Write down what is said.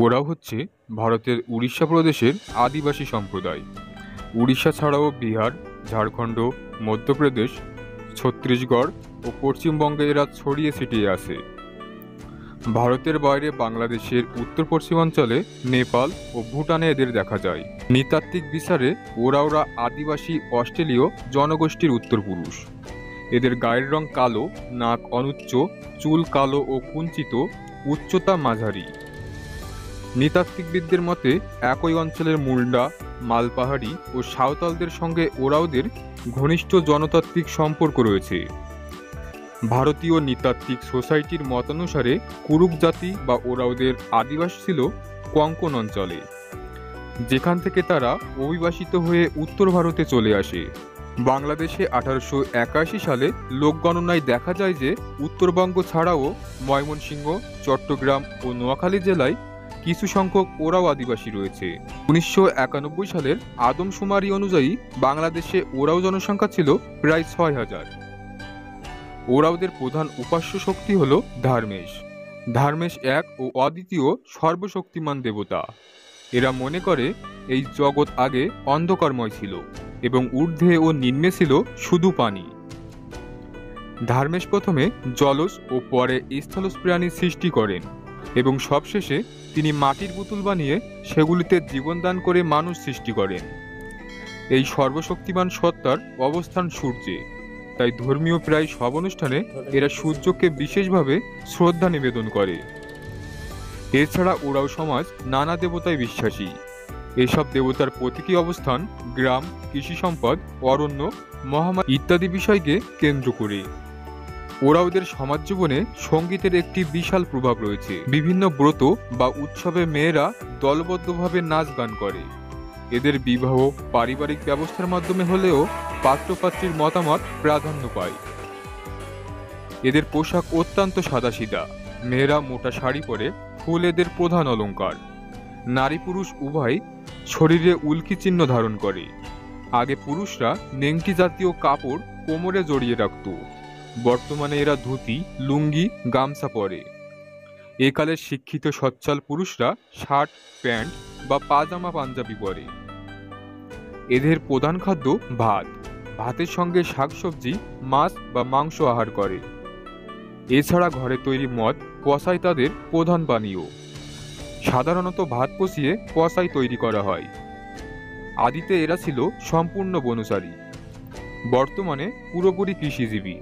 ওরাও হচ্ছে ভারতের উড়িষ্যা প্রদেশের আদিবাসী সম্প্রদায়। উড়িষ্যা ছাড়াও বিহার, ঝাড়খণ্ড, মধ্যপ্রদেশ, ছত্তিশগড় ও পশ্চিমবঙ্গে এরা ছড়িয়ে ছিটিয়ে আছে। ভারতের বাইরে বাংলাদেশের উত্তর পশ্চিমাঞ্চলে নেপাল ও ভুটানে এদের দেখা যায়। নৃতাত্ত্বিক বিচারে ওরাওরা আদিবাসী অস্ট্রেলীয় জনগোষ্ঠীর উত্তরপুরুষ। এদের গায়ের রং কালো, নাক অনুচ্চ, চুল কালো ও কুঞ্চিত, উচ্চতা মাঝারি। নৃতাত্ত্বিকবিদদের মতে একই অঞ্চলের মুন্ডা, মালপাহাড়ি ও সাঁওতালদের সঙ্গে ওরাওদের ঘনিষ্ঠ জনতাত্ত্বিক সম্পর্ক রয়েছে। ভারতীয় নৃতাত্ত্বিক সোসাইটির মতানুসারে কুরুক জাতি বা ওরাওদের আদিবাস ছিল কোঙ্কণ অঞ্চলে, যেখান থেকে তারা অভিবাসিত হয়ে উত্তর ভারতে চলে আসে। বাংলাদেশে 1881 সালে লোকগণনায় দেখা যায় যে উত্তরবঙ্গ ছাড়াও ময়মনসিংহ, চট্টগ্রাম ও নোয়াখালী জেলায় কিছু সংখ্যক ওরাও আদিবাসী রয়েছে। 1991 সালের আদমশুমারি অনুযায়ী বাংলাদেশে ওরাও জনসংখ্যা ছিল প্রায় 6000। ওরাওদের প্রধান উপাস্য শক্তি হল ধার্মেশ। ধার্মেশ এক ও অদ্বিতীয় সর্বশক্তিমান দেবতা। এরা মনে করে এই জগৎ আগে অন্ধকারময় ছিল এবং ঊর্ধ্বে ও নিম্নে ছিল শুধু পানি। ধার্মেশ প্রথমে জলজ ও পরে স্থলজ প্রাণী সৃষ্টি করেন এবং সবশেষে তিনি মাটির পুতুল বানিয়ে সেগুলিতে জীবনদান করে মানুষ সৃষ্টি করেন। এই সর্বশক্তিমান সত্তার অবস্থান সূর্যে, তাই ধর্মীয় প্রায় সব অনুষ্ঠানে এরা সূর্যকে বিশেষভাবে শ্রদ্ধা নিবেদন করে। এছাড়া ওরাও সমাজ নানা দেবতায় বিশ্বাসী। এসব দেবতার প্রতীকী অবস্থান গ্রাম, কৃষি সম্পদ, অরণ্য, মহামারী ইত্যাদি বিষয়কে কেন্দ্র করে। ওরাওদের সমাজ জীবনে সঙ্গীতের একটি বিশাল প্রভাব রয়েছে। বিভিন্ন ব্রত বা উৎসবে মেয়েরা দলবদ্ধভাবে নাচ গান করে। এদের বিবাহ পারিবারিক ব্যবস্থার মাধ্যমে হলেও পাত্রপাত্রীর মতামত প্রাধান্য পায়। এদের পোশাক অত্যন্ত সাদাসিধা। মেয়েরা মোটা শাড়ি পরে, ফুল এদের প্রধান অলঙ্কার। নারী পুরুষ উভয় শরীরে উল্কি চিহ্ন ধারণ করে। আগে পুরুষরা নেংটি জাতীয় কাপড় কোমরে জড়িয়ে রাখত, বর্তমানে এরা ধুতি, লুঙ্গি, গামছা পরে। একালের শিক্ষিত সচ্ছল পুরুষরা শার্ট, প্যান্ট বা পাজামা পাঞ্জাবি পরে। এদের প্রধান খাদ্য ভাত। ভাতের সঙ্গে শাকসবজি, মাছ বা মাংস আহার করে। এছাড়া ঘরে তৈরি মদ, কসাই তাদের প্রধান পানীয়। সাধারণত ভাত পচিয়ে কসাই তৈরি করা হয়। আদিতে এরা ছিল সম্পূর্ণ বনচারী, বর্তমানে পুরোপুরি কৃষিজীবী।